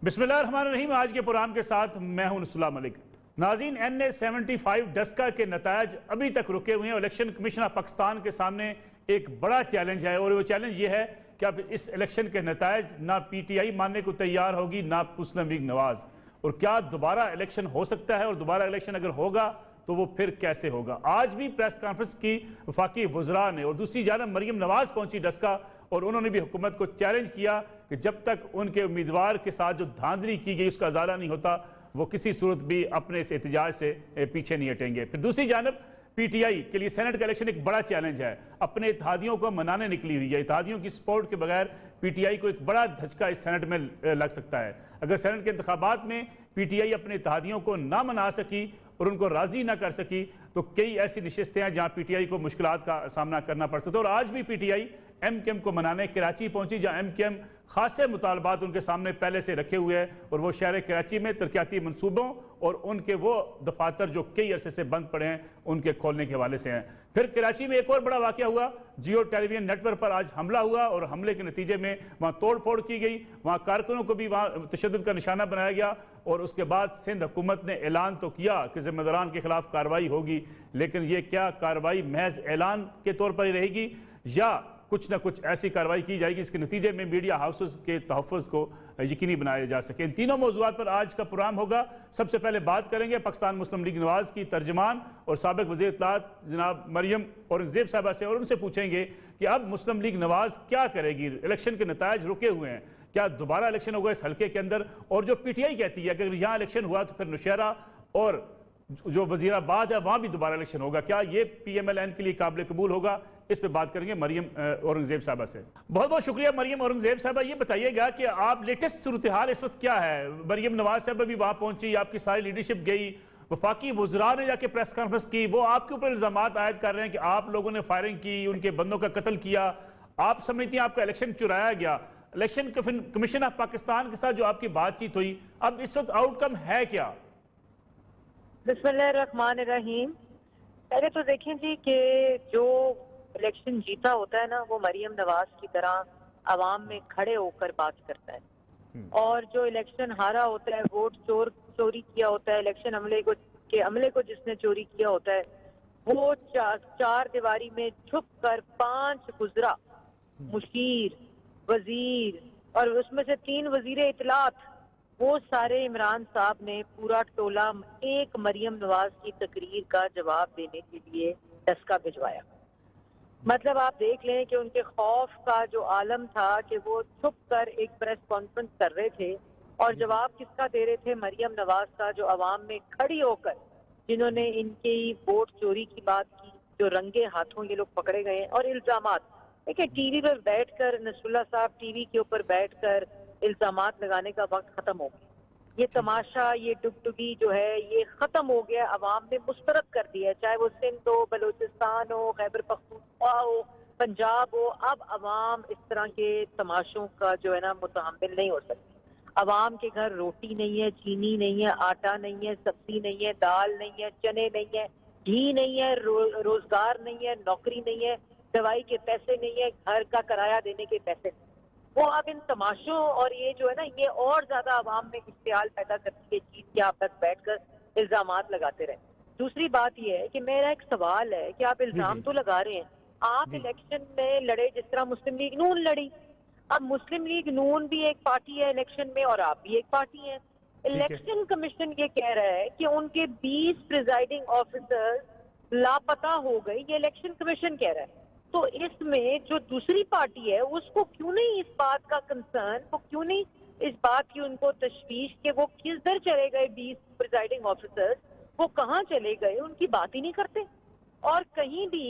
بسم اللہ الرحمن الرحیم۔ آج کے پروگرام کے ساتھ میں ہوں نصراللہ ملک۔ ناظرین، NA-75 ڈسکا کے نتائج ابھی تک رکے ہوئے ہیں۔ الیکشن کمیشن آف پاکستان کے سامنے ایک بڑا چیلنج ہے، اور وہ چیلنج یہ ہے کہ اب اس الیکشن کے نتائج نہ PTI ماننے کو تیار ہوگی نہ مسلم لیگ نواز، اور کیا دوبارہ الیکشن ہو سکتا ہے، اور دوبارہ الیکشن اگر ہوگا تو وہ پھر کیسے ہوگا۔ آج بھی پریس کانفرنس کی وفاقی وزراء نے، اور دوسری جانب مریم نواز پہنچی ڈسکا، اور انہوں نے بھی حکومت کو چیلنج کیا کہ جب تک ان کے امیدوار کے ساتھ جو دھاندلی کی گئی اس کا ازالہ نہیں ہوتا، وہ کسی صورت بھی اپنے اس احتجاج سے پیچھے نہیں ہٹیں گے۔ پھر دوسری جانب PTI کے لیے سینٹ کا الیکشن ایک بڑا چیلنج ہے، اپنے اتحادیوں کو منانے نکلی ہوئی ہے۔ اتحادیوں کی سپورٹ کے بغیر PTI کو ایک بڑا دھچکا اس سینٹ میں لگ سکتا ہے۔ اگر سینٹ کے انتخابات میں PTI اپنے اتحادیوں کو نہ منا سکی اور ان کو راضی نہ کر سکی تو کئی ایسی نشستیں ہیں جہاں PTI کو مشکلات کا سامنا کرنا پڑ سکتا ہے۔ اور آج بھی PTI MKM کو منانے کراچی پہنچی، جہاں MKM خاصے مطالبات ان کے سامنے پہلے سے رکھے ہوئے ہیں، اور وہ شہر کراچی میں ترقیاتی منصوبوں اور ان کے وہ دفاتر جو کئی عرصے سے بند پڑے ہیں ان کے کھولنے کے حوالے سے ہیں۔ پھر کراچی میں ایک اور بڑا واقعہ ہوا، جیو ٹیلی ویژن نیٹ ورک پر آج حملہ ہوا، اور حملے کے نتیجے میں وہاں توڑ پھوڑ کی گئی، وہاں کارکنوں کو بھی وہاں تشدد کا نشانہ بنایا گیا، اور اس کے بعد سندھ حکومت نے اعلان تو کیا کہ ذمہ داران کے خلاف کارروائی ہوگی، لیکن یہ کیا کارروائی محض اعلان کے طور پر ہی رہے گی، یا کچھ نہ کچھ ایسی کارروائی کی جائے گی جس کے نتیجے میں میڈیا ہاؤسز کے تحفظ کو یقینی بنایا جا سکے۔ ان تینوں موضوعات پر آج کا پروگرام ہوگا۔ سب سے پہلے بات کریں گے پاکستان مسلم لیگ نواز کی ترجمان اور سابق وزیر اطلاعات جناب مریم اورنگزیب صاحبہ سے، اور ان سے پوچھیں گے کہ اب مسلم لیگ نواز کیا کرے گی۔ الیکشن کے نتائج رکے ہوئے ہیں، کیا دوبارہ الیکشن ہوگا اس حلقے کے اندر، اور جو PTI کہتی ہے کہ اگر یہاں الیکشن ہوا تو پھر نوشہرہ اور جو وزیر آباد ہے وہاں بھی دوبارہ الیکشن ہوگا، کیا یہ PMLN کے لیے قابل قبول ہوگا؟ اس پہ بات کریں گے مریم اورنگزیب صاحبہ سے۔ بہت بہت شکریہ مریم اورنگزیب صاحبہ۔ یہ بتائیے گا کہ آپ لیٹسٹ صورتحال اس وقت کیا ہے؟ مریم نواز صاحبہ بھی وہاں پہنچی، آپ کی ساری لیڈرشپ گئی، وفاقی وزراء نے جا کے پریس کانفرنس کی، وہ آپ کے اوپر الزامات عائد کر رہے ہیں کہ آپ لوگوں نے فائرنگ کی، ان کے بندوں کا قتل کیا، آپ سمجھتی ہیں آپ کا الیکشن چرایا گیا۔ الیکشن کمیشن آف پاکستان کے ساتھ جو آپ کی بات چیت ہوئی، اب اس وقت آؤٹ کم ہے کیا؟ بسم اللہ الرحمن الرحیم۔ پہلے تو دیکھیں جی کہ جو الیکشن جیتا ہوتا ہے نا، وہ مریم نواز کی طرح عوام میں کھڑے ہو کر بات کرتا ہے، اور جو الیکشن ہارا ہوتا ہے، ووٹ چوری کیا ہوتا ہے، الیکشن عملے کو جس نے چوری کیا ہوتا ہے، وہ چار دیواری میں چھپ کر 5 وزراء، مشیر، وزیر، اور اس میں سے 3 وزیر اطلاعات، وہ سارے عمران صاحب نے پورا ٹولہ ایک مریم نواز کی تقریر کا جواب دینے کے لیے ڈسکا بھجوایا۔ مطلب آپ دیکھ لیں کہ ان کے خوف کا جو عالم تھا کہ وہ چھپ کر ایک پریس کانفرنس کر رہے تھے، اور جواب کس کا دے رہے تھے؟ مریم نواز کا، جو عوام میں کھڑی ہو کر جنہوں نے ان کی ووٹ چوری کی بات کی، جو رنگے ہاتھوں یہ لوگ پکڑے گئے ہیں، اور الزامات دیکھیں ٹی وی پر بیٹھ کر نصراللہ صاحب ٹی وی کے اوپر بیٹھ کر الزامات لگانے کا وقت ختم ہو گیا۔ یہ تماشا، یہ ڈگڈگی جو ہے یہ ختم ہو گیا، عوام نے مسترد کر دیا ہے، چاہے وہ سندھ ہو، بلوچستان ہو، خیبر پختونخوا ہو، پنجاب ہو۔ اب عوام اس طرح کے تماشوں کا جو ہے نا متحمل نہیں ہو سکتی۔ عوام کے گھر روٹی نہیں ہے، چینی نہیں ہے، آٹا نہیں ہے، سبزی نہیں ہے، دال نہیں ہے، چنے نہیں ہے، گھی نہیں ہے، روزگار نہیں ہے، نوکری نہیں ہے، دوائی کے پیسے نہیں ہے، گھر کا کرایہ دینے کے پیسے نہیں۔ وہ اب ان تماشوں اور یہ جو ہے نا یہ اور زیادہ عوام میں اشتعال پیدا کرتی ہے چیز کہ آپ تک بیٹھ کر الزامات لگاتے رہیں۔ دوسری بات یہ ہے کہ میرا ایک سوال ہے کہ آپ الزام تو لگا رہے ہیں، آپ الیکشن میں لڑے جس طرح مسلم لیگ نون لڑی۔ اب مسلم لیگ نون بھی ایک پارٹی ہے الیکشن میں، اور آپ بھی ایک پارٹی ہیں۔ الیکشن کمیشن یہ کہہ رہا ہے کہ ان کے 20 پریزائڈنگ آفیسر لاپتہ ہو گئے، یہ الیکشن کمیشن کہہ رہا ہے۔ تو اس میں جو دوسری پارٹی ہے اس کو کیوں نہیں اس بات کا کنسرن، وہ کیوں نہیں اس بات کی ان کو تشویش کہ وہ کدھر چلے گئے 20 پریزائڈنگ آفیسر، وہ کہاں چلے گئے، ان کی بات ہی نہیں کرتے۔ اور کہیں بھی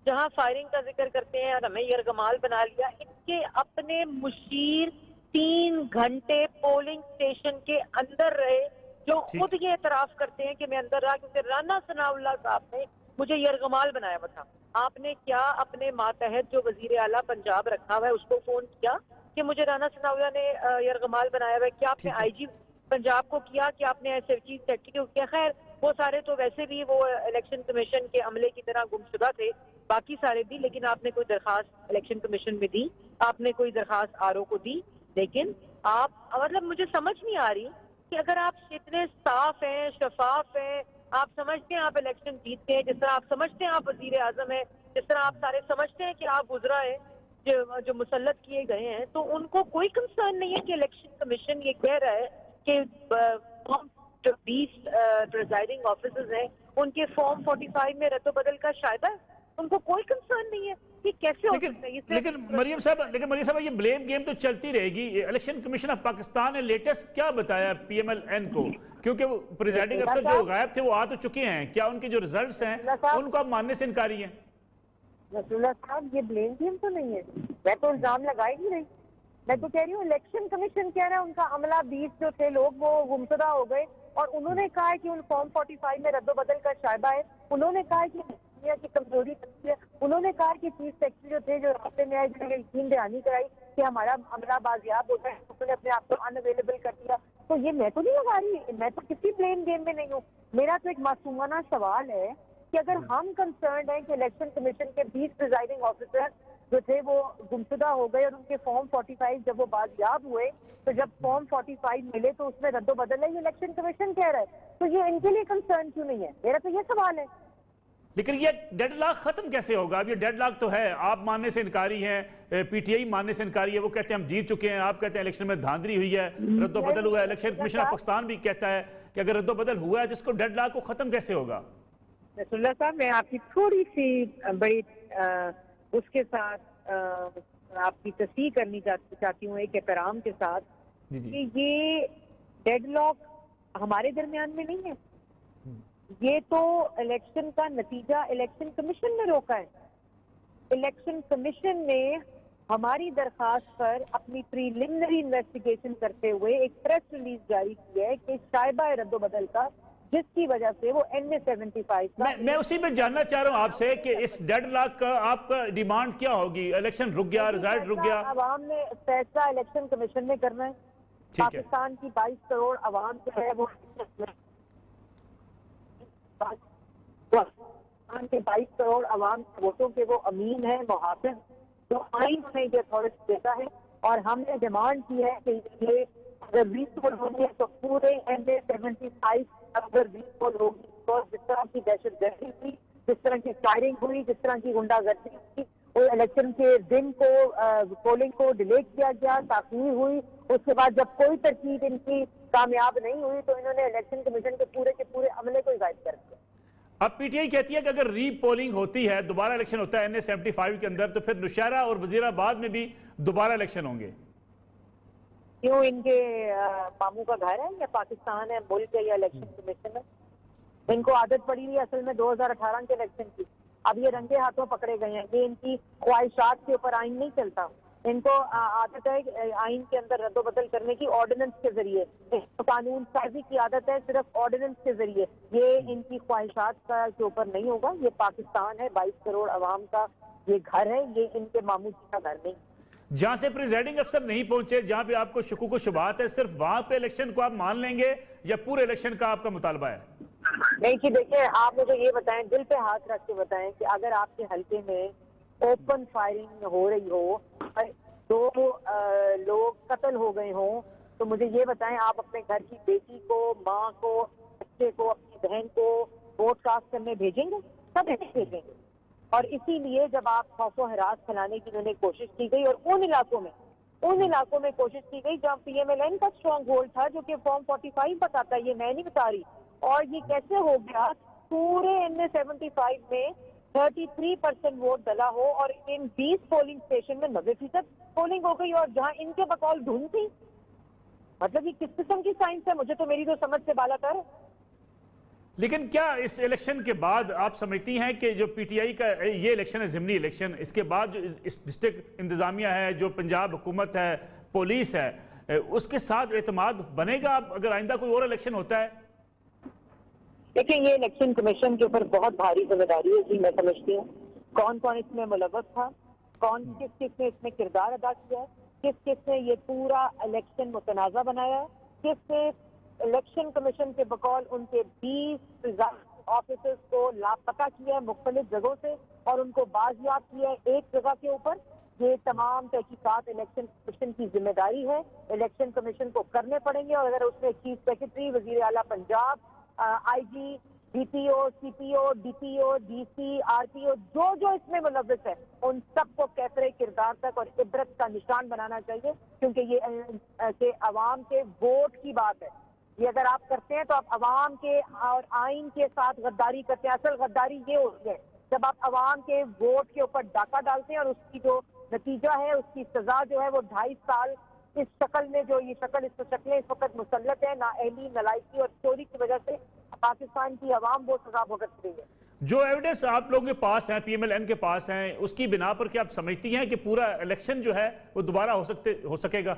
جہاں فائرنگ کا ذکر کرتے ہیں اور ہمیں یرغمال بنا لیا، ان کے اپنے مشیر 3 گھنٹے پولنگ اسٹیشن کے اندر رہے، جو خود یہ اعتراف کرتے ہیں کہ میں اندر رہا کیونکہ رانا ثناء اللہ صاحب نے مجھے یرغمال بنایا ہوا تھا۔ آپ نے کیا اپنے ماتحت جو وزیر اعلیٰ پنجاب رکھا ہوا ہے اس کو فون کیا کہ مجھے رانا ثناء اللہ نے یرغمال بنایا ہوا ہے؟ کیا آپ نے IG پنجاب کو کیا کہ آپ نے چیف سیکرٹری کو کیا؟ خیر وہ سارے تو ویسے بھی وہ الیکشن کمیشن کے عملے کی طرح گمشدہ تھے، باقی سارے بھی، لیکن آپ نے کوئی درخواست الیکشن کمیشن میں دی، آپ نے کوئی درخواست RO کو دی، لیکن آپ مطلب مجھے سمجھ نہیں آ رہی کہ اگر آپ اتنے صاف ہیں، شفاف ہیں، آپ سمجھتے ہیں آپ الیکشن جیتتے ہیں، جس طرح آپ سمجھتے ہیں آپ وزیر اعظم ہیں، جس طرح آپ سارے سمجھتے ہیں کہ آپ وزراء ہیں جو مسلط کیے گئے ہیں، تو ان کو کوئی کنسرن نہیں ہے کہ الیکشن کمیشن یہ کہہ رہا ہے کہ جو 20 پریزائڈنگ آفیسرز ہیں ان کے فارم 45 میں رد و بدل کا شائبہ ہے، ان کو کوئی کنسرن نہیں ہے. یہ کیسے ہو سکتا ہے؟ لیکن مریم صاحب یہ بلیم گیم تو چلتی رہے گی. الیکشن کمیشن آف پاکستان نے لیٹسٹ کیا بتایا پی ایم ایل این کو؟ کیونکہ وہ پریزائڈنگ افسر جو غائب تھے وہ آ تو چکے ہیں، کیا ان کے جو ریزلٹس ہیں ان کو آپ ماننے سے انکاری ہیں؟ رسول اللہ صاحب یہ بلیم گیم تو نہیں ہے، میں تو الزام لگائی ہی نہیں. میں تو کہہ رہی ہوں الیکشن کمیشن کہہ رہا ہے ان کا عملہ 20 جو تھے لوگ وہ گمشدہ ہو گئے، اور انہوں نے کہا ہے کہ ان فارم 45 میں رد و بدل کا شائبہ ہے. انہوں نے کہا کہ کی کمزوری ہے. انہوں نے کہا کہ چیف سیکرٹری جو تھے جو راستے میں آئے جنہوں نے یقین دہانی کرائی کہ ہمارا عملہ بازیاب ہوتا ہے، انہوں نے اپنے آپ کو ان اویلیبل کر دیا. تو یہ میں تو نہیں لگا رہی، میں تو کسی بلیم گیم میں نہیں ہوں. میرا تو ایک معصومانہ سوال ہے کہ اگر ہم کنسرنڈ ہیں کہ الیکشن کمیشن کے 20 پریزائڈنگ آفیسر جو تھے وہ گمشدہ ہو گئے اور ان کے فارم 45 جب وہ بازیاب ہوئے، تو جب فارم 45 ملے تو اس میں رد و بدل ہے، یہ الیکشن کمیشن کہہ رہا ہے، تو یہ ان کے لیے کنسرن کیوں نہیں ہے؟ میرا تو یہ سوال ہے. لیکن یہ ڈیڈ لاک ختم کیسے ہوگا؟ اب یہ ڈیڈ لاک تو ہے، آپ ماننے سے انکاری ہیں، پی ٹی آئی ماننے سے انکاری ہے. وہ کہتے ہیں ہم جیت چکے ہیں، آپ کہتے ہیں الیکشن میں دھاندلی ہوئی ہے، رد و بدل ہوا ہے. الیکشن کمیشن آف پاکستان بھی کہتا ہے کہ اگر رد و بدل ہوا ہے جس کو ڈیڈ لاک کو ختم کیسے ہوگا؟ رسول اللہ صاحب میں آپ کی تھوڑی سی بڑی اس کے ساتھ آپ کی تصحیح کرنی چاہتی ہوں ایک احترام کے ساتھ کہ یہ ڈیڈ لاک ہمارے درمیان میں نہیں ہے. یہ تو الیکشن کا نتیجہ الیکشن کمیشن نے روکا ہے. الیکشن کمیشن نے ہماری درخواست پر اپنی پریلیمنری انویسٹیگیشن کرتے ہوئے ایک پریس ریلیز جاری کی ہے کہ شائبہ رد و بدل کا، جس کی وجہ سے وہ NA-75 کا میں اسی پہ جاننا چاہ رہا ہوں آپ سے کہ اس ڈیڈ لاک کا آپ کا ڈیمانڈ کیا ہوگی؟ الیکشن رک گیا، ریزلٹ رک گیا، عوام نے فیصلہ الیکشن کمیشن نے کرنا ہے. پاکستان کی 22 کروڑ عوام جو ہے وہ پاکستان کے 22 کروڑ عوام کے ووٹوں کے وہ امین ہیں، محافظ، جو آئین میں یہ اتھارٹی دیتا ہے. اور ہم نے ڈیمانڈ کی ہے کہ یہ اگر 20 پول ہوں گے تو پورے NA-75 اگر 20 پول ہوگی، اور جس طرح کی دہشت گردی ہوئی، جس طرح کی فائرنگ ہوئی، جس طرح کی غنڈہ گردی ہوئی، وہ الیکشن کے دن کو پولنگ کو ڈیلے کیا گیا، تاخیر ہوئی. اس کے بعد جب کوئی ترکیب ان کی کامیاب نہیں ہوئی تو انہوں نے الیکشن کمیشن کے پورے عملے کو غائب کر دیا. اب پی ٹی آئی کہتی ہے کہ اگر ری پولنگ ہوتی ہے، دوبارہ الیکشن ہوتا ہے NA-75 کے اندر، تو پھر نوشہرہ اور وزیر آباد میں بھی دوبارہ الیکشن ہوں گے. کیوں ان کے ماموں کا گھر ہے یا پاکستان ہے، ملک ہے یا الیکشن کمیشن ہے؟ ان کو عادت پڑی ہوئی اصل میں 2018 کے الیکشن کی. اب یہ رنگے ہاتھوں پکڑے گئے ہیں. یہ ان کی خواہشات کے اوپر آئین نہیں چلتا. ان کو عادت ہے آئین کے اندر رد و بدل کرنے کی آرڈیننس کے ذریعے. قانون سازی کی عادت ہے صرف آرڈیننس کے ذریعے. یہ ان کی خواہشات کے اوپر نہیں ہوگا. یہ پاکستان ہے، 22 کروڑ عوام کا یہ گھر ہے، یہ ان کے ماموں جی کا گھر نہیں. جہاں سے پریزائڈنگ افسر نہیں پہنچے، جہاں پہ آپ کو شکوک و شبہات ہے، صرف وہاں پہ الیکشن کو آپ مان لیں گے یا پورے الیکشن کا آپ کا مطالبہ ہے؟ نہیں جی، دیکھیں آپ مجھے یہ بتائیں، دل پہ ہاتھ رکھ کے بتائیں کہ اگر آپ کے حلقے میں اوپن فائرنگ ہو رہی ہو، 2 لوگ قتل ہو گئے ہوں، تو مجھے یہ بتائیں آپ اپنے گھر کی بیٹی کو، ماں کو، بچے کو، اپنی بہن کو ووٹ کاسٹ کرنے بھیجیں گے؟ سب نہیں بھیجیں گے. اور اسی لیے جب آپ خوف و ہراس پھیلانے کی انہوں نے کوشش کی گئی، اور ان علاقوں میں کوشش کی گئی جہاں پی ایم ایل این کا اسٹرانگ ہولڈ تھا، جو کہ فارم 45 بتاتا ہے، یہ میں نہیں بتا رہی. اور یہ کیسے ہو گیا پورے NA-75 میں 33% ووٹ ڈلا ہو اور ان 20 پولنگ اسٹیشن میں 90% پولنگ ہو گئی، اور جہاں ان کے بقول دھن تھی. مطلب یہ کس قسم کی سائنس ہے؟ مجھے تو میری تو سمجھ سے بالا تر. لیکن کیا اس الیکشن کے بعد آپ سمجھتی ہیں کہ جو پی ٹی آئی کا یہ الیکشن ہے ضمنی الیکشن، اس کے بعد جو اس ڈسٹرکٹ انتظامیہ ہے، جو پنجاب حکومت ہے، پولیس ہے، اس کے ساتھ اعتماد بنے گا اگر آئندہ کوئی اور الیکشن ہوتا ہے؟ دیکھیں یہ الیکشن کمیشن کے اوپر بہت بھاری ذمہ داری ہے جی. میں سمجھتی ہوں کون کون اس میں ملوث تھا، کس نے اس میں کردار ادا کیا ہے، کس نے یہ پورا الیکشن متنازع بنایا ہے، کس نے الیکشن کمیشن کے بقول ان کے 20 آفیسرز کو لاپتہ کیا ہے مختلف جگہوں سے اور ان کو بازیاب کیا ہے ایک جگہ کے اوپر. یہ تمام تحقیقات الیکشن کمیشن کی ذمہ داری ہے، الیکشن کمیشن کو کرنے پڑیں گے، اور اگر اس میں چیف سیکرٹری، وزیر اعلیٰ پنجاب، آئی جی، ڈی پی او، سی پی او، ڈی پی او، ڈی سی، آر پی او، جو اس میں ملوث ہے، ان سب کو کیفر کردار تک اور عبرت کا نشان بنانا چاہیے، کیونکہ یہ کہ عوام کے ووٹ کی بات ہے۔ یہ اگر آپ کرتے ہیں تو آپ عوام کے اور آئین کے ساتھ غداری کرتے ہیں۔ اصل غداری یہ ہوتی ہے جب آپ عوام کے ووٹ کے اوپر ڈاکہ ڈالتے ہیں، اور اس کی جو نتیجہ ہے، اس کی سزا جو ہے وہ 2.5 سال اس شکل میں، جو یہ شکلیں اس وقت مسلط ہے، نااہلی، نالائکی اور چوری کی وجہ سے پاکستان کی عوام وہ سزا بھگت رہی ہے۔ جو ایویڈنس آپ لوگوں کے پاس ہیں، پی ایم ایل این کے پاس ہیں، اس کی بنا پر کیا آپ سمجھتی ہیں کہ پورا الیکشن جو ہے وہ دوبارہ ہو سکے گا؟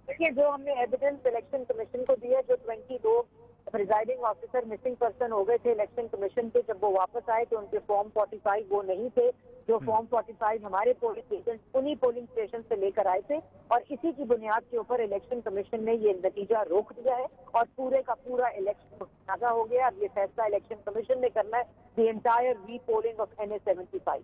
دیکھیے، جو ہم نے ایویڈنس الیکشن کمیشن کو دی ہے، جو 22 لوگ presiding officer missing person who گئے تھے الیکشن کمیشن کے، جب وہ واپس آئے تو ان کے فارم 45 وہ نہیں تھے، جو فارم 45 ہمارے پولنگ ایجنٹ انہی پولنگ اسٹیشن سے لے کر آئے تھے، اور اسی کی بنیاد کے اوپر الیکشن کمیشن نے یہ نتیجہ روک دیا ہے، اور پورے کا پورا الیکشن متنازع ہو گیا۔ اب یہ فیصلہ الیکشن کمیشن نے کرنا ہے، the entire repolling of NA 75۔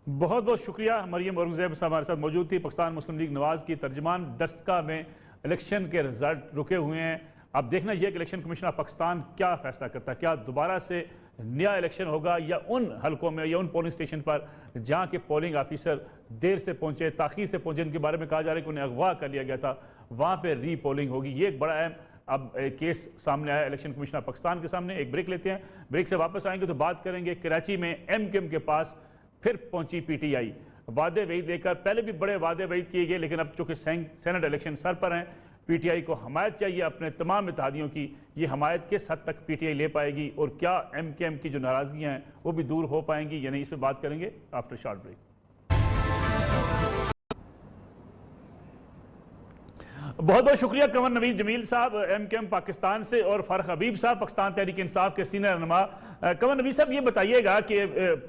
بہت بہت شکریہ۔ مریم اورنگزیب صاحب ہمارے ساتھ موجود تھی، پاکستان مسلم لیگ نواز کی ترجمان۔ ڈسکا میں الیکشن کے رزلٹ رکے ہوئے ہیں، اب دیکھنا یہ کہ الیکشن کمیشن آف پاکستان کیا فیصلہ کرتا ہے، کیا دوبارہ سے نیا الیکشن ہوگا، یا ان حلقوں میں یا ان پولنگ اسٹیشن پر جہاں کے پولنگ آفیسر دیر سے پہنچے، تاخیر سے پہنچے، ان کے بارے میں کہا جا رہا ہے کہ انہیں اغوا کر لیا گیا تھا، وہاں پہ ری پولنگ ہوگی۔ یہ ایک بڑا اہم اب کیس سامنے آیا الیکشن کمیشن آف پاکستان کے سامنے۔ ایک بریک لیتے ہیں، بریک سے واپس آئیں گے تو بات کریں گے کراچی میں MKM کے پاس پھر پہنچی PTI، وعدے وعید لے کر۔ پہلے بھی بڑے وعدے وعید کیے گئے، لیکن اب چونکہ سینٹ الیکشن سر پر ہیں، PTI کو حمایت چاہیے اپنے تمام اتحادیوں کی۔ یہ حمایت کس حد تک PTI لے پائے گی، اور کیا MKM کی جو ناراضگیاں ہیں وہ بھی دور ہو پائیں گی یا نہیں، اس پہ بات کریں گے آفٹر شارٹ بریک۔ بہت بہت شکریہ کنور نوید جمیل صاحب MKM پاکستان سے، اور فارق حبیب صاحب پاکستان تحریک انصاف کے سینئر رہنما۔ کنور نوید صاحب یہ بتائیے گا کہ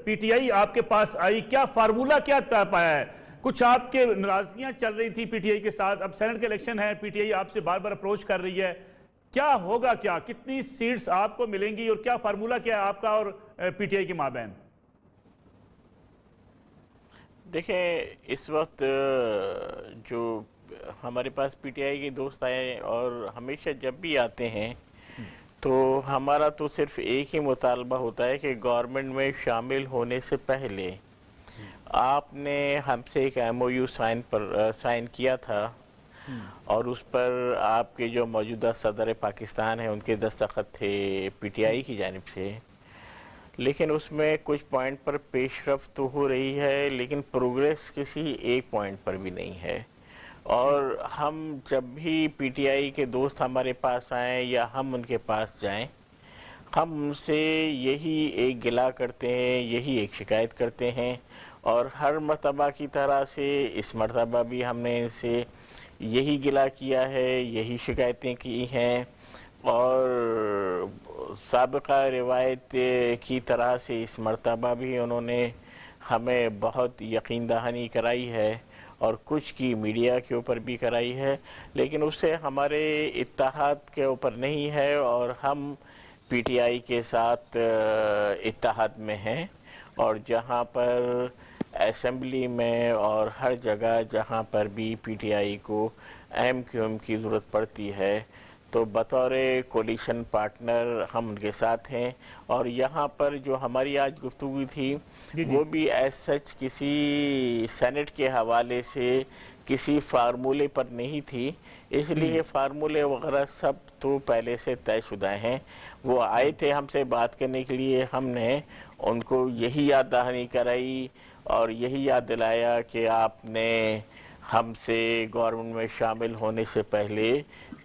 PTI آپ کے پاس آئی، کیا فارمولہ کیا طے پایا ہے؟ کچھ آپ کے ناراضگیاں چل رہی تھی PTI کے ساتھ، اب سینٹ کے الیکشن ہے، PTI آپ سے بار بار اپروچ کر رہی ہے، کیا ہوگا، کیا کتنی سیٹس آپ کو ملیں گی، اور کیا فارمولہ کیا ہے آپ کا اور PTI کے مابین؟ دیکھیں، اس وقت جو ہمارے پاس PTI کے دوست آئے، اور ہمیشہ جب بھی آتے ہیں تو ہمارا تو صرف ایک ہی مطالبہ ہوتا ہے کہ گورنمنٹ میں شامل ہونے سے پہلے آپ نے ہم سے ایک MOU سائن کیا تھا، اور اس پر آپ کے جو موجودہ صدر پاکستان ہیں ان کے دستخط تھے PTI کی جانب سے، لیکن اس میں کچھ پوائنٹ پر پیش رفت تو ہو رہی ہے، لیکن پروگریس کسی ایک پوائنٹ پر بھی نہیں ہے۔ اور ہم جب بھی PTI کے دوست ہمارے پاس آئیں یا ہم ان کے پاس جائیں، ہم ان سے یہی ایک گلہ کرتے ہیں، یہی ایک شکایت کرتے ہیں، اور ہر مرتبہ کی طرح سے اس مرتبہ بھی ہم نے ان سے یہی گلہ کیا ہے، یہی شکایتیں کی ہیں، اور سابقہ روایت کی طرح سے اس مرتبہ بھی انہوں نے ہمیں بہت یقین دہانی کرائی ہے، اور کچھ کی میڈیا کے اوپر بھی کرائی ہے، لیکن اس سے ہمارے اتحاد کے اوپر نہیں ہے، اور ہم PTI کے ساتھ اتحاد میں ہیں، اور جہاں پر اسمبلی میں اور ہر جگہ جہاں پر بھی PTI کو MQM کی ضرورت پڑتی ہے تو بطور کولیشن پارٹنر ہم ان کے ساتھ ہیں۔ اور یہاں پر جو ہماری آج گفتگو تھی وہ بھی ایز سچ کسی سینٹ کے حوالے سے کسی فارمولے پر نہیں تھی، اس لیے فارمولے وغیرہ سب تو پہلے سے طے شدہ ہیں۔ وہ آئے تھے ہم سے بات کرنے کے لیے، ہم نے ان کو یہی یاد دہانی کرائی اور یہی یاد دلایا کہ آپ نے ہم سے گورنمنٹ میں شامل ہونے سے پہلے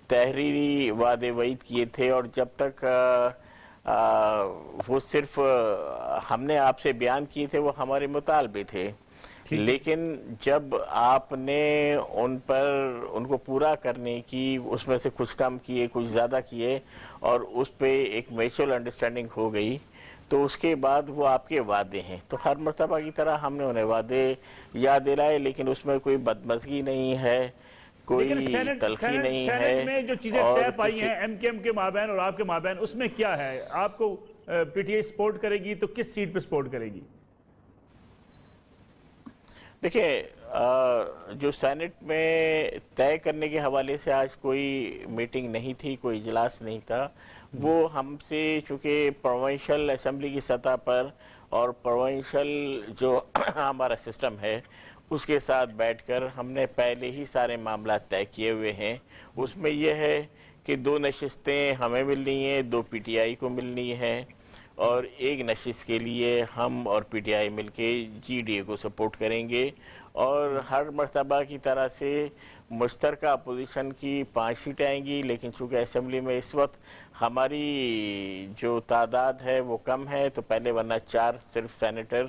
تحریری وعدے وعید کیے تھے، اور جب تک وہ صرف ہم نے آپ سے بیان کیے تھے وہ ہمارے مطالبے تھے، لیکن جب آپ نے ان کو پورا کرنے کی اس میں سے کچھ کم کیے کچھ زیادہ کیے اور اس پہ ایک میچول انڈرسٹینڈنگ ہو گئی تو اس کے بعد وہ آپ کے وعدے ہیں، تو ہر مرتبہ کی طرح ہم نے انہیں وعدے یاد دلائے، لیکن اس میں کوئی بدمزگی نہیں ہے، کوئی تلخی نہیں ہے۔ سینٹ میں جو چیزیں طے پائی ہیں MKM کے مابین اور آپ کے مابین، اس میں کیا ہے؟ آپ کو PTI سپورٹ کرے گی تو کس سیٹ پہ سپورٹ کرے گی؟ دیکھیں جو سینٹ میں طے کرنے کے حوالے سے آج کوئی میٹنگ نہیں تھی، کوئی اجلاس نہیں تھا، وہ ہم سے چونکہ پروونشل اسمبلی کی سطح پر اور پروونشل جو ہمارا سسٹم ہے اس کے ساتھ بیٹھ کر ہم نے پہلے ہی سارے معاملات طے کیے ہوئے ہیں۔ اس میں یہ ہے کہ 2 نشستیں ہمیں ملنی ہیں، 2 پی ٹی آئی کو ملنی ہے، اور 1 نشست کے لیے ہم اور پی ٹی آئی مل کے جی ڈی اے کو سپورٹ کریں گے، اور ہر مرتبہ کی طرح سے مشترکہ اپوزیشن کی 5 سیٹیں آئیں گی، لیکن چونکہ اسمبلی میں اس وقت ہماری جو تعداد ہے وہ کم ہے، تو پہلے ورنہ 4 صرف سینیٹر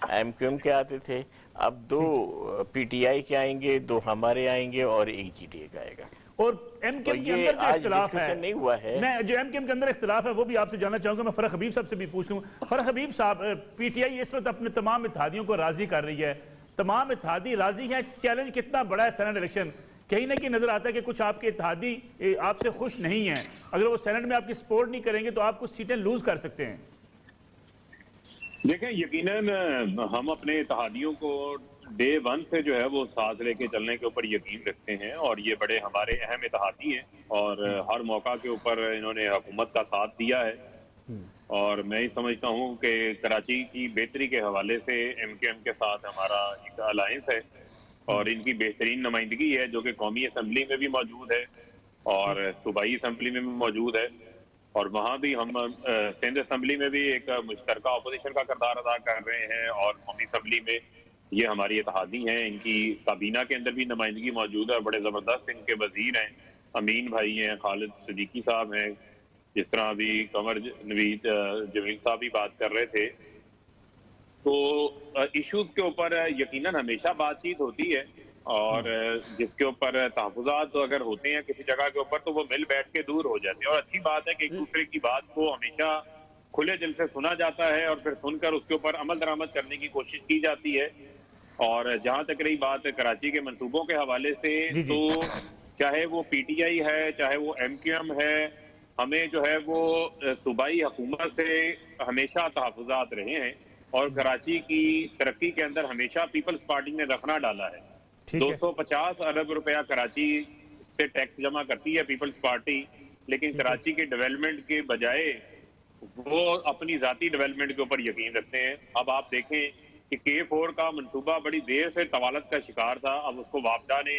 ایم کیو ایم کے آتے تھے، اب 2 پی ٹی آئی کے آئیں گے، 2 ہمارے آئیں گے اور 1 جی ڈی اے کا آئے گا۔ اور ایم کیو اور ایم کے یہ اندر جو آج اختلاف ہے، ڈسکشن نہیں ہوا ہے۔ میں جو ایم کیو ایم کے اندر اختلاف ہے وہ بھی آپ سے جاننا چاہوں گا۔ میں فرح حبیب صاحب سے بھی پوچھ لوں۔ فرح حبیب صاحب، پی ٹی آئی اس وقت اپنے تمام اتحادیوں کو راضی کر رہی ہے، تمام اتحادی راضی ہیں، چیلنج کتنا بڑا ہے سینٹ الیکشن؟ کہیں نہ کہیں نظر آتا ہے کہ کچھ آپ کے اتحادی آپ سے خوش نہیں ہیں، اگر وہ سینٹ میں آپ کی سپورٹ نہیں کریں گے تو آپ کچھ سیٹیں لوز کر سکتے ہیں۔ دیکھیں، یقیناً ہم اپنے اتحادیوں کو ڈے 1 سے جو ہے وہ ساتھ لے کے چلنے کے اوپر یقین رکھتے ہیں، اور یہ بڑے ہمارے اہم اتحادی ہیں، اور ہر موقع کے اوپر انہوں نے حکومت کا ساتھ دیا ہے، اور میں ہی سمجھتا ہوں کہ کراچی کی بہتری کے حوالے سے ایم کیو ایم کے ساتھ ہمارا ایک الائنس ہے، اور ان کی بہترین نمائندگی ہے جو کہ قومی اسمبلی میں بھی موجود ہے اور صوبائی اسمبلی میں بھی موجود ہے، اور وہاں بھی ہم سندھ اسمبلی میں بھی ایک مشترکہ اپوزیشن کا کردار ادا کر رہے ہیں، اور قومی اسمبلی میں یہ ہماری اتحادی ہیں، ان کی کابینہ کے اندر بھی نمائندگی موجود ہے، اور بڑے زبردست ان کے وزیر ہیں، امین بھائی ہیں، خالد صدیقی صاحب ہیں، جس طرح ابھی قمر نوید جمیل صاحب بھی بات کر رہے تھے۔ تو ایشوز کے اوپر یقیناً ہمیشہ بات چیت ہوتی ہے، اور جس کے اوپر تحفظات اگر ہوتے ہیں کسی جگہ کے اوپر تو وہ مل بیٹھ کے دور ہو جاتے ہیں، اور اچھی بات ہے کہ ایک دوسرے کی بات کو ہمیشہ کھلے دل سے سنا جاتا ہے، اور پھر سن کر اس کے اوپر عمل درآمد کرنے کی کوشش کی جاتی ہے۔ اور جہاں تک رہی بات کراچی کے منصوبوں کے حوالے سے، تو چاہے وہ پی ٹی آئی ہے، چاہے وہ ایم کیو ایم ہے، ہمیں جو ہے وہ صوبائی حکومت سے ہمیشہ تحفظات رہے ہیں، اور کراچی کی ترقی کے اندر ہمیشہ پیپلز پارٹی نے رخنہ ڈالا ہے۔ 250 ارب روپیہ کراچی سے ٹیکس جمع کرتی ہے پیپلز پارٹی، لیکن کراچی کے ڈیولپمنٹ کے بجائے وہ اپنی ذاتی ڈیولپمنٹ کے اوپر یقین رکھتے ہیں۔ اب آپ دیکھیں کہ K4 کا منصوبہ بڑی دیر سے طوالت کا شکار تھا، اب اس کو وابڈا نے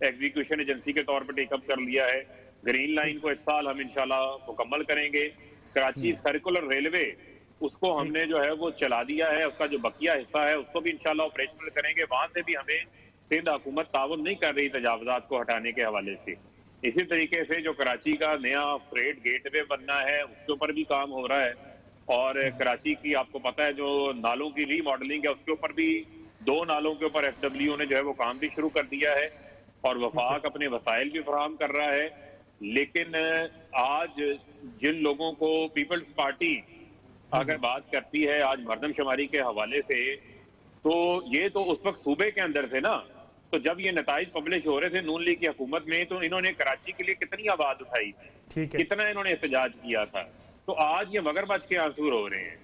ایگزیکیوشن ایجنسی کے طور پر ٹیک اپ کر لیا ہے۔ گرین لائن کو اس سال ہم انشاءاللہ مکمل کریں گے۔ کراچی سرکولر ریلوے، اس کو ہم نے جو ہے وہ چلا دیا ہے، اس کا جو بقیہ حصہ ہے اس کو بھی انشاءاللہ آپریشنل کریں گے۔ وہاں سے بھی ہمیں سندھ حکومت تعاون نہیں کر رہی تجاوزات کو ہٹانے کے حوالے سے۔ اسی طریقے سے جو کراچی کا نیا فریٹ گیٹ وے بننا ہے اس کے اوپر بھی کام ہو رہا ہے، اور کراچی کی آپ کو پتہ ہے جو نالوں کی ری ماڈلنگ ہے اس کے اوپر بھی 2 نالوں کے اوپر ایف ڈبلیو نے جو ہے وہ کام بھی شروع کر دیا ہے، اور وفاق اپنے وسائل بھی فراہم کر رہا ہے۔ لیکن آج جن لوگوں کو پیپلز پارٹی اگر بات کرتی ہے آج مردم شماری کے حوالے سے، تو یہ تو اس وقت صوبے کے اندر تھے نا، تو جب یہ نتائج پبلش ہو رہے تھے نون لیگ کی حکومت میں، تو انہوں نے کراچی کے لیے کتنی آواز اٹھائی تھی، کتنا انہوں نے احتجاج کیا تھا۔ تو آج یہ مگر بچ کے آنسور ہو رہے ہیں،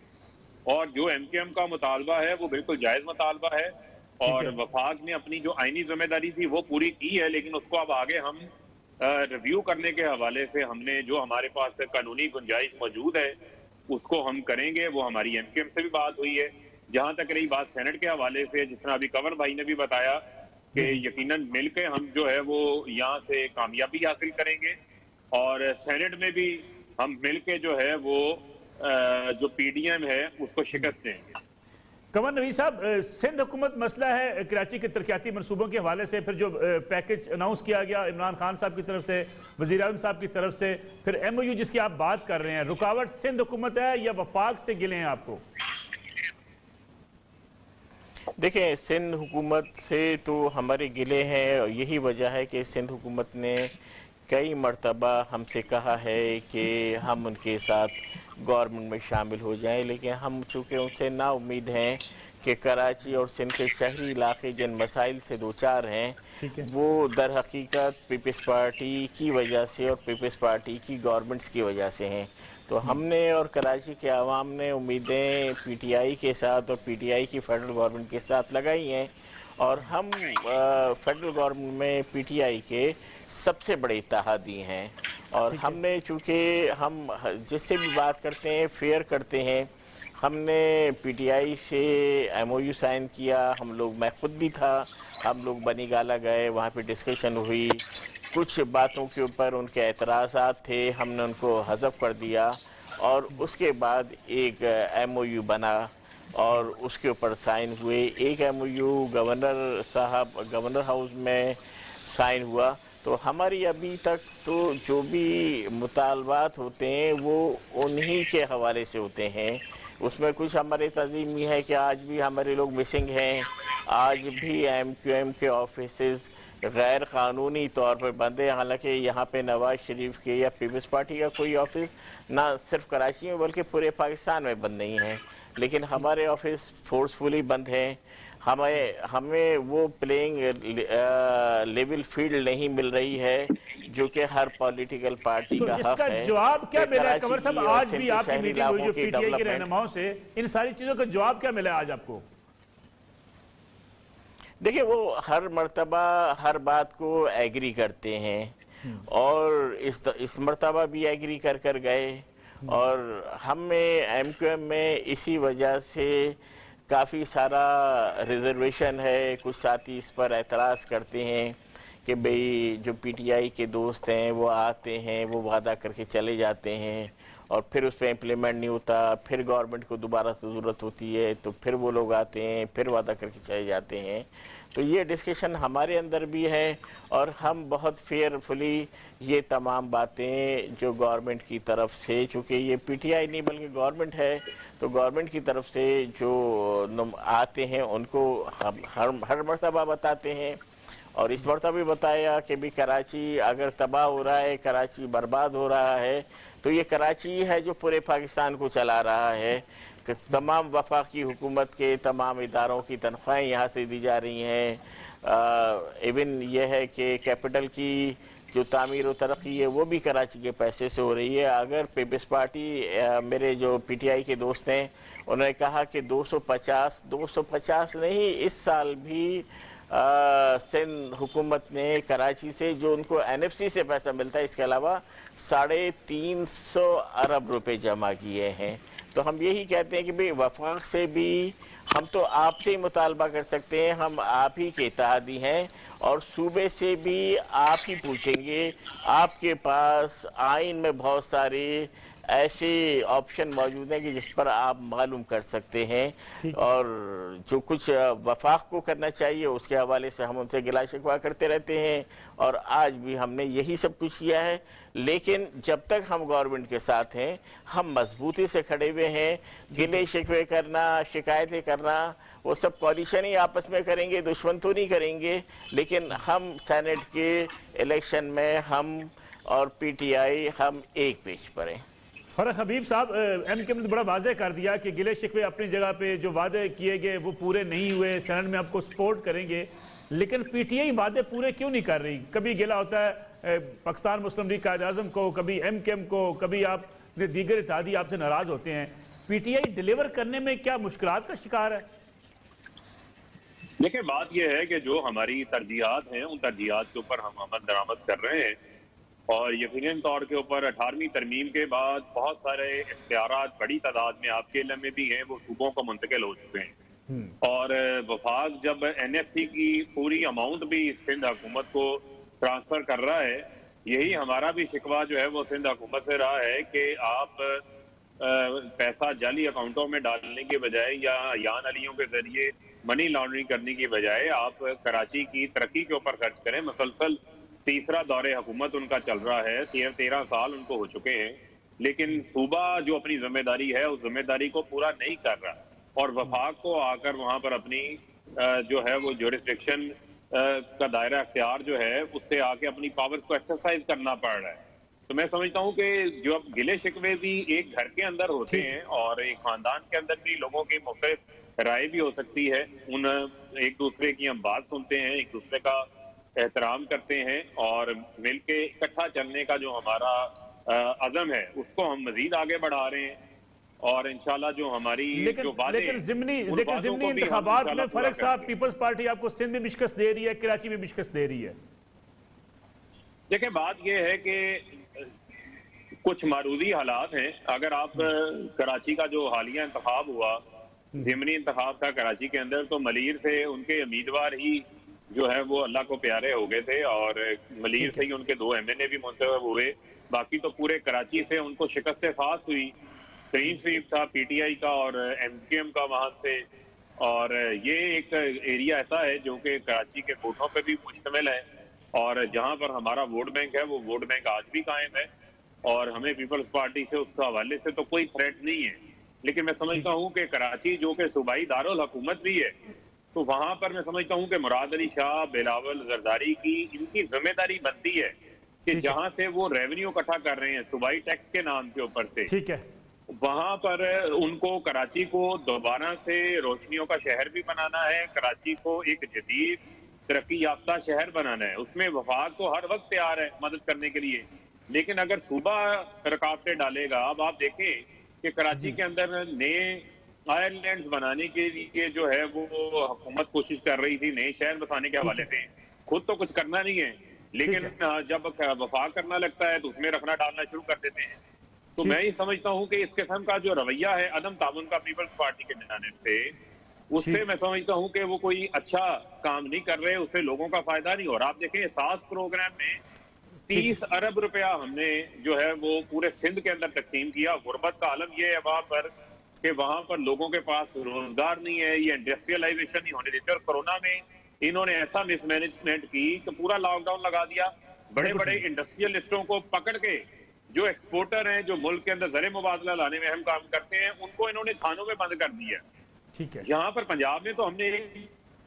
اور جو ایم کیو ایم کا مطالبہ ہے وہ بالکل جائز مطالبہ ہے، اور وفاق نے اپنی جو آئینی ذمہ داری تھی وہ پوری کی ہے، لیکن اس کو اب آگے ہم ریویو کرنے کے حوالے سے ہم نے جو ہمارے پاس قانونی گنجائش موجود ہے اس کو ہم کریں گے۔ وہ ہماری ایم کیو ایم سے بھی بات ہوئی ہے۔ جہاں تک رہی بات سینٹ کے حوالے سے، جس طرح ابھی کنور بھائی نے بھی بتایا کہ یقیناً مل کے ہم جو ہے وہ یہاں سے کامیابی حاصل کریں گے، اور سینٹ میں بھی ہم مل کے جو ہے وہ جو پی ڈی ایم ہے اس کو شکست دیں گے۔ قمر نوید صاحب، سندھ حکومت مسئلہ ہے کراچی کے ترقیاتی منصوبوں کے حوالے سے، پھر جو پیکج اناؤنس کیا گیا عمران خان صاحب کی طرف سے، وزیر اعظم صاحب کی طرف سے، پھر ایم او یو جس کی آپ بات کر رہے ہیں، رکاوٹ سندھ حکومت ہے یا وفاق سے گلے ہیں آپ کو؟ دیکھیں، سندھ حکومت سے تو ہمارے گلے ہیں، اور یہی وجہ ہے کہ سندھ حکومت نے کئی مرتبہ ہم سے کہا ہے کہ ہم ان کے ساتھ گورنمنٹ میں شامل ہو جائیں، لیکن ہم چونکہ ان سے نا امید ہیں کہ کراچی اور سندھ کے شہری علاقے جن مسائل سے دوچار ہیں وہ در حقیقت پیپلز پارٹی کی وجہ سے اور پیپلز پارٹی کی گورنمنٹس کی وجہ سے ہیں۔ تو ہم نے اور کراچی کے عوام نے امیدیں پی ٹی آئی کے ساتھ اور پی ٹی آئی کی فیڈرل گورنمنٹ کے ساتھ لگائی ہیں، اور ہم فیڈرل گورنمنٹ میں پی ٹی آئی کے سب سے بڑے اتحادی ہیں، اور ہم نے چونکہ ہم جس سے بھی بات کرتے ہیں فیئر کرتے ہیں، ہم نے پی ٹی آئی سے ایم او یو سائن کیا، ہم لوگ، میں خود بھی تھا، ہم لوگ بنی گالا گئے، وہاں پہ ڈسکشن ہوئی، کچھ باتوں کے اوپر ان کے اعتراضات تھے، ہم نے ان کو حذف کر دیا، اور اس کے بعد ایک ایم او یو بنا اور اس کے اوپر سائن ہوئے۔ ایک ایم او یو گورنر صاحب گورنر ہاؤس میں سائن ہوا۔ تو ہماری ابھی تک تو جو بھی مطالبات ہوتے ہیں وہ انہی کے حوالے سے ہوتے ہیں، اس میں کچھ ہمارے تنظیم یہ ہے کہ آج بھی ہمارے لوگ مسنگ ہیں، آج بھی ایم کیو ایم کے آفیسز غیر قانونی طور پر بند ہے، حالانکہ یہاں پہ نواز شریف کے یا پیپلز پارٹی کا کوئی آفس نہ صرف کراچی میں بلکہ پورے پاکستان میں بند نہیں ہے، لیکن ہمارے آفس فورسفلی بند ہیں۔ ہمیں وہ پلینگ لیول فیلڈ نہیں مل رہی ہے جو کہ ہر پولیٹیکل پارٹی تو کا اس حق کا ہے جواب کیا کہ ملا ہے کراچی قمر صاحب؟ کی اور آج بھی سندھ آپ کی شہری میٹنگ ہوئی علاقوں جو کی پی ٹی آئی کے ڈیولپمنٹ۔ رہنماؤں سے، ان ساری چیزوں کا جواب کیا ملا آج آپ کو؟ دیکھیں، وہ ہر مرتبہ ہر بات کو ایگری کرتے ہیں، اور اس مرتبہ بھی ایگری کر گئے، اور ہم میں ایم کیو ایم میں اسی وجہ سے کافی سارا ریزرویشن ہے، کچھ ساتھی اس پر اعتراض کرتے ہیں کہ بھئی جو پی ٹی آئی کے دوست ہیں وہ آتے ہیں، وہ وعدہ کر کے چلے جاتے ہیں، اور پھر اس پہ امپلیمنٹ نہیں ہوتا، پھر گورنمنٹ کو دوبارہ سے ضرورت ہوتی ہے تو پھر وہ لوگ آتے ہیں، پھر وعدہ کر کے چلے جاتے ہیں۔ تو یہ ڈسکشن ہمارے اندر بھی ہے، اور ہم بہت فیئرفلی یہ تمام باتیں جو گورنمنٹ کی طرف سے، چونکہ یہ پی ٹی آئی نہیں بلکہ گورنمنٹ ہے، تو گورنمنٹ کی طرف سے جو آتے ہیں ان کو ہم ہر مرتبہ بتاتے ہیں، اور اس مرتبہ بھی بتایا کہ بھی کراچی اگر تباہ ہو رہا ہے، کراچی برباد ہو رہا ہے، تو یہ کراچی ہے جو پورے پاکستان کو چلا رہا ہے، کہ تمام وفاقی حکومت کے تمام اداروں کی تنخواہیں یہاں سے دی جا رہی ہیں، ایون یہ ہے کہ کیپٹل کی جو تعمیر و ترقی ہے وہ بھی کراچی کے پیسے سے ہو رہی ہے۔ اگر پیپلز پارٹی، میرے جو پی ٹی آئی کے دوست ہیں، انہوں نے کہا کہ 250 نہیں، اس سال بھی سندھ حکومت نے کراچی سے جو ان کو این ایف سی سے پیسہ ملتا ہے، اس کے علاوہ 350 ارب روپے جمع کیے ہیں۔ تو ہم یہی کہتے ہیں کہ بھئی وفاق سے بھی ہم تو آپ سے ہی مطالبہ کر سکتے ہیں، ہم آپ ہی کے اتحادی ہیں، اور صوبے سے بھی آپ ہی پوچھیں گے، آپ کے پاس آئین میں بہت سارے ایسے آپشن موجود ہیں کہ جس پر آپ معلوم کر سکتے ہیں، اور جو کچھ وفاق کو کرنا چاہیے اس کے حوالے سے ہم ان سے گلا شکوہ کرتے رہتے ہیں، اور آج بھی ہم نے یہی سب کچھ کیا ہے۔ لیکن جب تک ہم گورنمنٹ کے ساتھ ہیں، ہم مضبوطی سے کھڑے ہوئے ہیں، گلے شکوے کرنا، شکایتیں کرنا، وہ سب کوalition ہی آپس میں کریں گے، دشمن تو نہیں کریں گے، لیکن ہم سینٹ کے الیکشن میں ہم اور پی ٹی آئی ہم ایک پیج پر ہیں۔ فرح حبیب صاحب، ایم کیو ایم نے بڑا واضح کر دیا کہ گلے شکوے اپنی جگہ پہ، جو وعدے کیے گئے وہ پورے نہیں ہوئے، سینٹ میں آپ کو سپورٹ کریں گے، لیکن پی ٹی آئی وعدے پورے کیوں نہیں کر رہی؟ کبھی گلہ ہوتا ہے پاکستان مسلم لیگ قائد اعظم کو، کبھی ایم کیو ایم کو، کبھی آپ دیگر اتحادی آپ سے ناراض ہوتے ہیں، پی ٹی آئی ڈیلیور کرنے میں کیا مشکلات کا شکار ہے؟ دیکھیں، بات یہ ہے کہ جو ہماری ترجیحات ہیں ان ترجیحات کے اوپر ہم عمل درآمد کر رہے ہیں، اور یقیناً طور کے اوپر 18ویں ترمیم کے بعد بہت سارے اختیارات بڑی تعداد میں آپ کے علم میں بھی ہیں، وہ صوبوں کو منتقل ہو چکے ہیں، اور وفاق جب این ایف سی کی پوری اماؤنٹ بھی سندھ حکومت کو ٹرانسفر کر رہا ہے، یہی ہمارا بھی شکوہ جو ہے وہ سندھ حکومت سے رہا ہے کہ آپ پیسہ جعلی اکاؤنٹوں میں ڈالنے کے بجائے یا یان علیوں کے ذریعے منی لانڈرنگ کرنے کی بجائے آپ کراچی کی ترقی کے اوپر خرچ کریں۔ مسلسل تیسرا دور حکومت ان کا چل رہا ہے، 13 سال ان کو ہو چکے ہیں، لیکن صوبہ جو اپنی ذمہ داری ہے اس ذمہ داری کو پورا نہیں کر رہا، اور وفاق کو آ کر وہاں پر اپنی جو ہے وہ جورسڈکشن کا دائرہ اختیار جو ہے اس سے آ کے اپنی پاورز کو ایکسرسائز کرنا پڑ رہا ہے۔ تو میں سمجھتا ہوں کہ جو اب گلے شکوے بھی ایک گھر کے اندر ہوتے ہیں، اور ایک خاندان کے اندر بھی لوگوں کی مختلف رائے بھی ہو سکتی ہے، ایک دوسرے کی ہم بات سنتے ہیں، ایک دوسرے کا احترام کرتے ہیں، اور مل کے اکٹھا چلنے کا جو ہمارا عزم ہے اس کو ہم مزید آگے بڑھا رہے ہیں۔ اور انشاءاللہ جو ہماری جو باتیں لیکن ضمنی ان باتوں کو بھی ہم انتخابات میں انشاءاللہ پورا فرق صاحب کریں گے۔ پیپلز پارٹی آپ کو سندھ میں بھی شکست دے رہی ہے، کراچی میں بھی شکست دے رہی ہے۔ دیکھیں بات یہ ہے کہ کچھ معروضی حالات ہیں۔ اگر آپ کراچی کا جو حالیہ انتخاب ہوا، ضمنی انتخاب تھا کراچی کے اندر، تو ملیر سے ان کے امیدوار ہی جو ہے وہ اللہ کو پیارے ہو گئے تھے، اور ملیر سے ہی ان کے 2 MNA بھی منتخب ہوئے۔ باقی تو پورے کراچی سے ان کو شکست خاص ہوئی، کلین سویپ تھا پی ٹی آئی کا اور MQM کا وہاں سے۔ اور یہ ایک ایریا ایسا ہے جو کہ کراچی کے ووٹوں پہ بھی مشتمل ہے، اور جہاں پر ہمارا ووٹ بینک ہے وہ ووٹ بینک آج بھی قائم ہے، اور ہمیں پیپلز پارٹی سے اس حوالے سے تو کوئی تھریٹ نہیں ہے۔ لیکن میں سمجھتا ہوں کہ کراچی جو کہ صوبائی دارالحکومت بھی ہے، تو وہاں پر میں سمجھتا ہوں کہ مراد علی شاہ، بلاول زرداری کی ان کی ذمہ داری بنتی ہے کہ جہاں سے وہ ریونیو اکٹھا کر رہے ہیں صوبائی ٹیکس کے نام کے اوپر سے، ٹھیک ہے، وہاں پر ان کو کراچی کو دوبارہ سے روشنیوں کا شہر بھی بنانا ہے، کراچی کو ایک جدید ترقی یافتہ شہر بنانا ہے۔ اس میں وفاق تو ہر وقت تیار ہے مدد کرنے کے لیے، لیکن اگر صوبہ رکاوٹیں ڈالے گا، اب آپ دیکھیں کہ کراچی کے اندر نئے آئر لینڈز بنانے کے لیے جو ہے وہ حکومت کوشش کر رہی تھی نئے شہر بسانے کے حوالے سے، خود تو کچھ کرنا نہیں ہے، لیکن جب وفاق کرنا لگتا ہے تو اس میں رکھنا ڈالنا شروع کر دیتے ہیں۔ تو میں یہ سمجھتا ہوں کہ اس قسم کا جو رویہ ہے عدم تعاون کا پیپلز پارٹی کے جانب سے، اس سے میں سمجھتا ہوں کہ وہ کوئی اچھا کام نہیں کر رہے، اس سے لوگوں کا فائدہ نہیں ہو رہا۔ آپ دیکھیں احساس پروگرام میں 30 ارب روپیہ ہم نے جو ہے وہ پورے سندھ کے اندر تقسیم کیا۔ غربت کا عالم یہ ہے وہاں پر کہ وہاں پر لوگوں کے پاس روزگار نہیں ہے، یہ انڈسٹریلائزیشن نہیں ہونے دیتے، اور کورونا میں انہوں نے ایسا مس مینجمنٹ کی کہ پورا لاک ڈاؤن لگا دیا۔ بڑے بڑے انڈسٹریلسٹوں کو پکڑ کے، جو ایکسپورٹر ہیں، جو ملک کے اندر زر مبادلہ لانے میں اہم کام کرتے ہیں، ان کو انہوں نے تھانوں میں بند کر دیا۔ ٹھیک ہے، یہاں پر پنجاب میں تو ہم نے ایک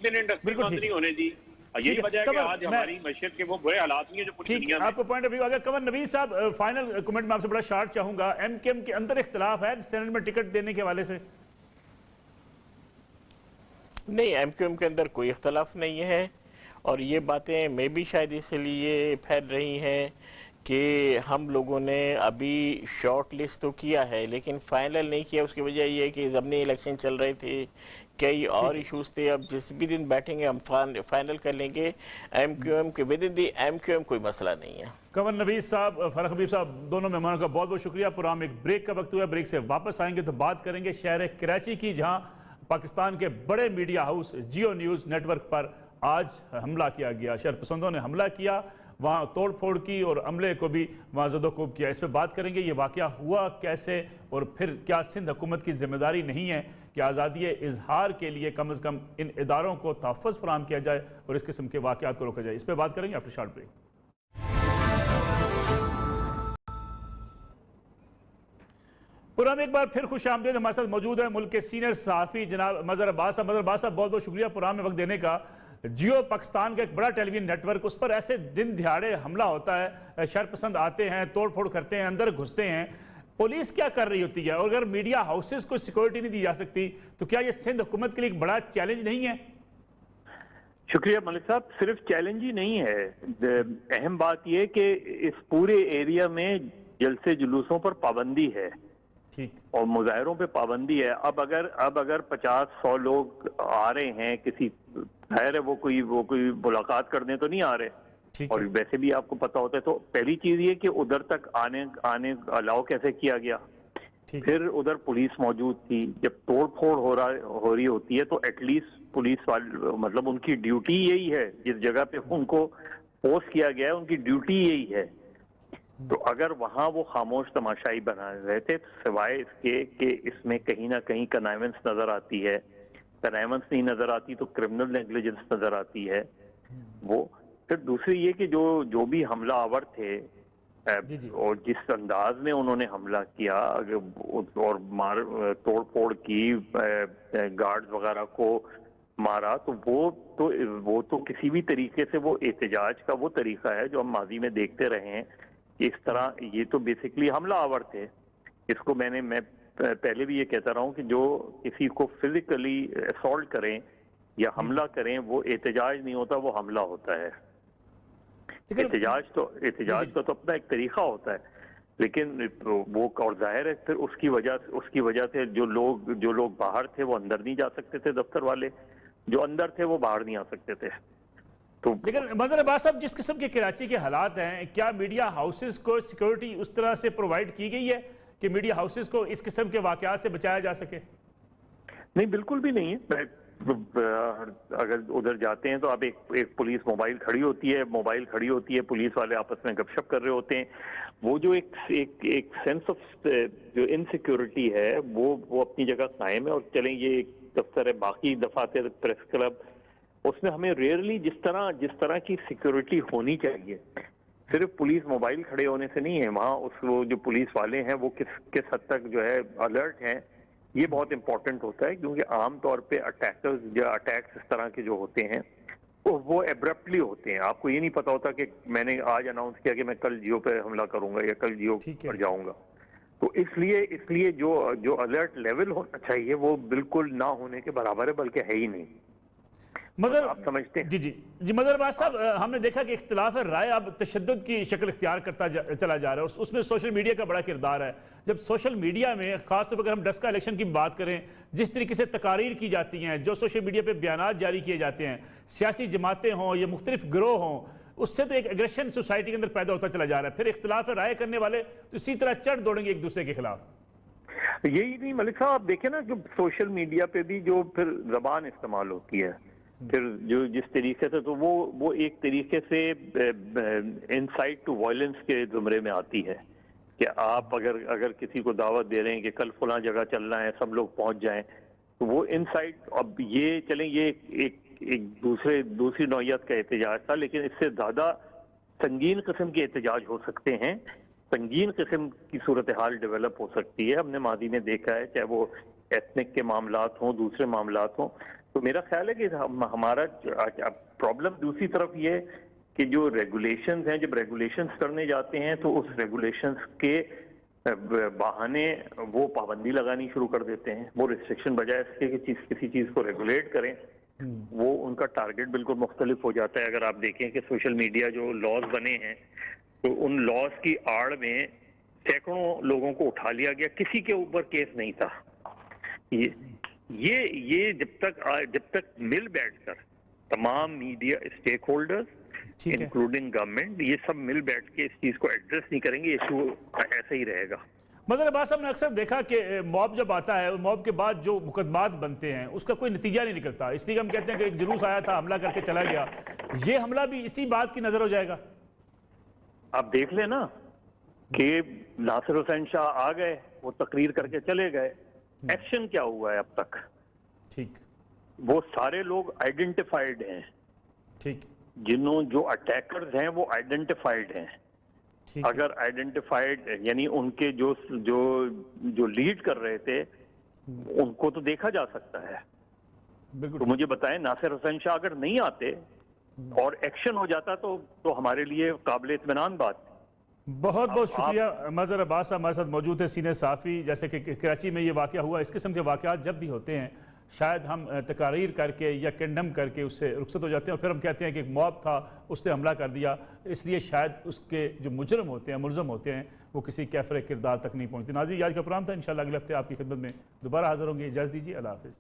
دن انڈسٹری بند نہیں ہونے دی۔ یہی وجہ ہے کہ آج ہماری معیشت کے وہ برے حالات نہیں ہیں جو پوری دنیا میں۔ آپ کو پوائنٹ آف ویو اگر قمر نوید صاحب فائنل کمنٹ میں آپ سے بڑا شارٹ چاہوں گا، MQM کے اندر اختلاف ہے سینٹ میں ٹکٹ دینے کے حوالے سے؟ نہیں، MQM کے اندر کوئی اختلاف نہیں ہے، اور یہ باتیں میں بھی شاید اس لیے پھیل رہی ہیں کہ ہم لوگوں نے ابھی شارٹ لسٹ تو کیا ہے لیکن فائنل نہیں کیا۔ اس کی وجہ یہ ہے کہ ضمنی الیکشن چل رہے تھے، کئی اور ایشوز تھے۔ اب جس بھی دن بیٹھیں گے ہم فائنل کر لیں گے۔ MQM کے ود ان دی MQM کوئی مسئلہ نہیں ہے۔ قمر نوید صاحب، فرح حبیب صاحب، دونوں مہمانوں کا بہت بہت شکریہ۔ پروگرام ایک بریک کا وقت ہوا ہے، بریک سے واپس آئیں گے تو بات کریں گے شہر کراچی کی، جہاں پاکستان کے بڑے media house Geo News network پر آج حملہ کیا گیا۔ شر پسندوں نے حملہ کیا، وہاں توڑ پھوڑ کی اور عملے کو بھی وہاں زد و کوب کیا۔ اس پہ بات کریں گے یہ واقعہ ہوا کیسے، اور پھر کیا سندھ حکومت کی ذمہ داری نہیں ہے کہ آزادی اظہار کے لیے کم از کم ان اداروں کو تحفظ فراہم کیا جائے اور اس قسم کے واقعات کو روکا جائے۔ اس پہ بات کریں گے آفٹر شارٹ بریک۔ پروگرام ایک بار پھر خوش آمدید، ہمارے ساتھ موجود ہے ملک کے سینئر صحافی جناب مظہر عباس صاحب۔ مظہر عباس صاحب، بہت بہت شکریہ پروگرام میں وقت دینے کا۔ جیو پاکستان کا ایک بڑا ٹیلی ویژن نیٹ ورک، اس پر ایسے دن دہاڑے حملہ ہوتا ہے، شرپسند آتے ہیں، توڑ پھوڑ کرتے ہیں، اندر گھستے ہیں، پولیس کیا کر رہی ہوتی ہے؟ اور اگر میڈیا ہاؤسز کو سیکورٹی نہیں دی جا سکتی تو کیا یہ سندھ حکومت کے لیے ایک بڑا چیلنج نہیں ہے؟ شکریہ ملک صاحب، صرف چیلنج ہی نہیں ہے، اہم بات یہ کہ اس پورے ایریا میں جلسے جلوسوں پر پابندی ہے اور مظاہروں پہ پابندی ہے۔ اب اگر 50-100 لوگ آ رہے ہیں، کسی خیر ہے وہ کوئی ملاقات کرنے تو نہیں آ رہے، اور ویسے بھی آپ کو پتا ہوتا ہے، تو پہلی چیز یہ کہ ادھر تک آنے الاؤ کیسے کیا گیا۔ پھر ادھر پولیس موجود تھی، جب توڑ پھوڑ ہو رہی ہوتی ہے تو ایٹ لیسٹ پولیس والے، مطلب ان کی ڈیوٹی یہی ہے، جس جگہ پہ ان کو پوسٹ کیا گیا ہے ان کی ڈیوٹی یہی ہے۔ تو اگر وہاں وہ خاموش تماشائی بنا رہے تھے، سوائے اس کے کہ اس میں کہیں نہ کہیں کنائیونس نظر آتی ہے، کنائیونس نہیں نظر آتی تو کرمنل نیگلیجنس نظر آتی ہے وہ۔ پھر دوسری یہ کہ جو بھی حملہ آور تھے اور جس انداز میں انہوں نے حملہ کیا اور توڑ پھوڑ کی، گارڈز وغیرہ کو مارا، تو وہ تو کسی بھی طریقے سے وہ احتجاج کا وہ طریقہ ہے جو ہم ماضی میں دیکھتے رہے ہیں۔ اس طرح یہ تو بیسیکلی حملہ آور تھے۔ اس کو میں پہلے بھی یہ کہتا رہا ہوں کہ جو کسی کو فزیکلی اسالٹ کریں یا حملہ کریں وہ احتجاج نہیں ہوتا، وہ حملہ ہوتا ہے۔ احتجاج کا تو اپنا ایک طریقہ ہوتا ہے، لیکن وہ اور ظاہر ہے پھر اس کی وجہ سے جو لوگ باہر تھے وہ اندر نہیں جا سکتے تھے، دفتر والے جو اندر تھے وہ باہر نہیں آ سکتے تھے. تو لیکن منظر عباس صاحب، جس قسم کے کراچی کے حالات ہیں، کیا میڈیا ہاؤسز کو سیکورٹی اس طرح سے پرووائڈ کی گئی ہے کہ میڈیا ہاؤسز کو اس قسم کے واقعات سے بچایا جا سکے؟ نہیں، بالکل بھی نہیں ہے. اگر ادھر جاتے ہیں تو آپ ایک پولیس موبائل کھڑی ہوتی ہے، پولیس والے آپس میں گپ شپ کر رہے ہوتے ہیں. وہ جو ایک سینس آف جو انسیکیورٹی ہے وہ اپنی جگہ قائم ہے. اور چلیں یہ ایک دفتر ہے، باقی دفاتر، پریس کلب، اس میں ہمیں ریئرلی جس طرح کی سیکیورٹی ہونی چاہیے، صرف پولیس موبائل کھڑے ہونے سے نہیں ہے. وہاں وہ جو پولیس والے ہیں وہ کس حد تک جو ہے الرٹ ہیں، یہ بہت امپورٹنٹ ہوتا ہے. کیونکہ عام طور پہ اٹیکس اس طرح کے جو ہوتے ہیں وہ ایبرپٹلی ہوتے ہیں. آپ کو یہ نہیں پتا ہوتا کہ میں نے آج اناؤنس کیا کہ میں کل جیو پہ حملہ کروں گا یا کل جیو پر جاؤں گا. تو اس لیے جو الرٹ لیول ہونا چاہیے وہ بالکل نہ ہونے کے برابر ہے، بلکہ ہے ہی نہیں. مگر آپ سمجھتے ہیں؟ جی منظر عباس صاحب، ہم نے دیکھا کہ اختلاف رائے اب تشدد کی شکل اختیار کرتا چلا جا رہا ہے. اس میں سوشل میڈیا کا بڑا کردار ہے. جب سوشل میڈیا میں خاص طور پر اگر ہم ڈسکا الیکشن کی بات کریں، جس طریقے سے تقاریر کی جاتی ہیں، جو سوشل میڈیا پہ بیانات جاری کیے جاتے ہیں، سیاسی جماعتیں ہوں یا مختلف گروہ ہوں، اس سے تو ایک اگریشن سوسائٹی کے اندر پیدا ہوتا چلا جا رہا ہے. پھر اختلاف رائے کرنے والے تو اسی طرح چڑھ دوڑیں گے ایک دوسرے کے خلاف. یہی نہیں ملک صاحب، آپ دیکھیں نا کہ سوشل میڈیا پہ بھی جو پھر زبان استعمال ہوتی ہے، پھر جو جس طریقے سے، تو وہ ایک طریقے سے انسائٹ ٹو وائلنس کے زمرے میں آتی ہے کہ آپ اگر کسی کو دعوت دے رہے ہیں کہ کل فلاں جگہ چلنا ہے، سب لوگ پہنچ جائیں، تو وہ انسائٹ. اب یہ چلیں یہ ایک دوسری نوعیت کا احتجاج تھا، لیکن اس سے زیادہ سنگین قسم کے احتجاج ہو سکتے ہیں، سنگین قسم کی صورتحال ڈیولپ ہو سکتی ہے. ہم نے ماضی میں دیکھا ہے، چاہے وہ ایتھنک کے معاملات ہوں، دوسرے معاملات ہوں. تو میرا خیال ہے کہ ہمارا پرابلم دوسری طرف یہ ہے کہ جو ریگولیشنز ہیں، جب ریگولیشنز کرنے جاتے ہیں تو اس ریگولیشنز کے بہانے وہ پابندی لگانی شروع کر دیتے ہیں. وہ ریسٹرکشن بجائے اس کے کہ کسی چیز کو ریگولیٹ کریں، وہ ان کا ٹارگٹ بالکل مختلف ہو جاتا ہے. اگر آپ دیکھیں کہ سوشل میڈیا جو لاز بنے ہیں، تو ان لاز کی آڑ میں سینکڑوں لوگوں کو اٹھا لیا گیا، کسی کے اوپر کیس نہیں تھا. یہ جب تک مل بیٹھ کر تمام media stake holders including government, یہ سب مل بیٹھ کے اس چیز کو ایڈریس نہیں کریں گے، ایشو ایسا ہی رہے گا. منظر عباس صاحب نے اکثر دیکھا کہ موب جب آتا ہے، موب کے بعد جو مقدمات بنتے ہیں اس کا کوئی نتیجہ نہیں نکلتا. اس لیے ہم کہتے ہیں کہ ایک جلوس آیا تھا، حملہ کر کے چلا گیا. یہ حملہ بھی اسی بات کی نظر ہو جائے گا. آپ دیکھ لیں نا کہ ناصر حسین شاہ آ گئے، وہ تقریر کر کے چلے گئے، ایکشن کیا ہوا ہے اب تک؟ ٹھیک، وہ سارے لوگ آئیڈینٹیفائڈ ہیں. ٹھیک، جو اٹیکرز ہیں وہ آئیڈینٹیفائڈ ہیں. اگر آئیڈینٹیفائڈ یعنی ان کے جو لیڈ کر رہے تھے ان کو تو دیکھا جا سکتا ہے. تو مجھے بتائیں، ناصر حسین شاہ اگر نہیں آتے اور ایکشن ہو جاتا تو ہمارے لیے قابل اطمینان بات. بہت بہت شکریہ. منظر عباس صاحب ہمارے ساتھ موجود ہیں، سینئر صحافی. جیسے کہ کراچی میں یہ واقعہ ہوا، اس قسم کے واقعات جب بھی ہوتے ہیں شاید ہم تقاریر کر کے یا کنڈم کر کے اس سے رخصت ہو جاتے ہیں، اور پھر ہم کہتے ہیں کہ ایک موب تھا، اس نے حملہ کر دیا، اس لیے شاید اس کے جو مجرم ہوتے ہیں، ملزم ہوتے ہیں، وہ کسی کیفر کردار تک نہیں پہنچتے. ناظرین، آج کا پروگرام تھا. انشاءاللہ اگلے ہفتے آپ کی خدمت میں دوبارہ حاضر ہوں گے. اجازت دیجیے. اللہ حافظ.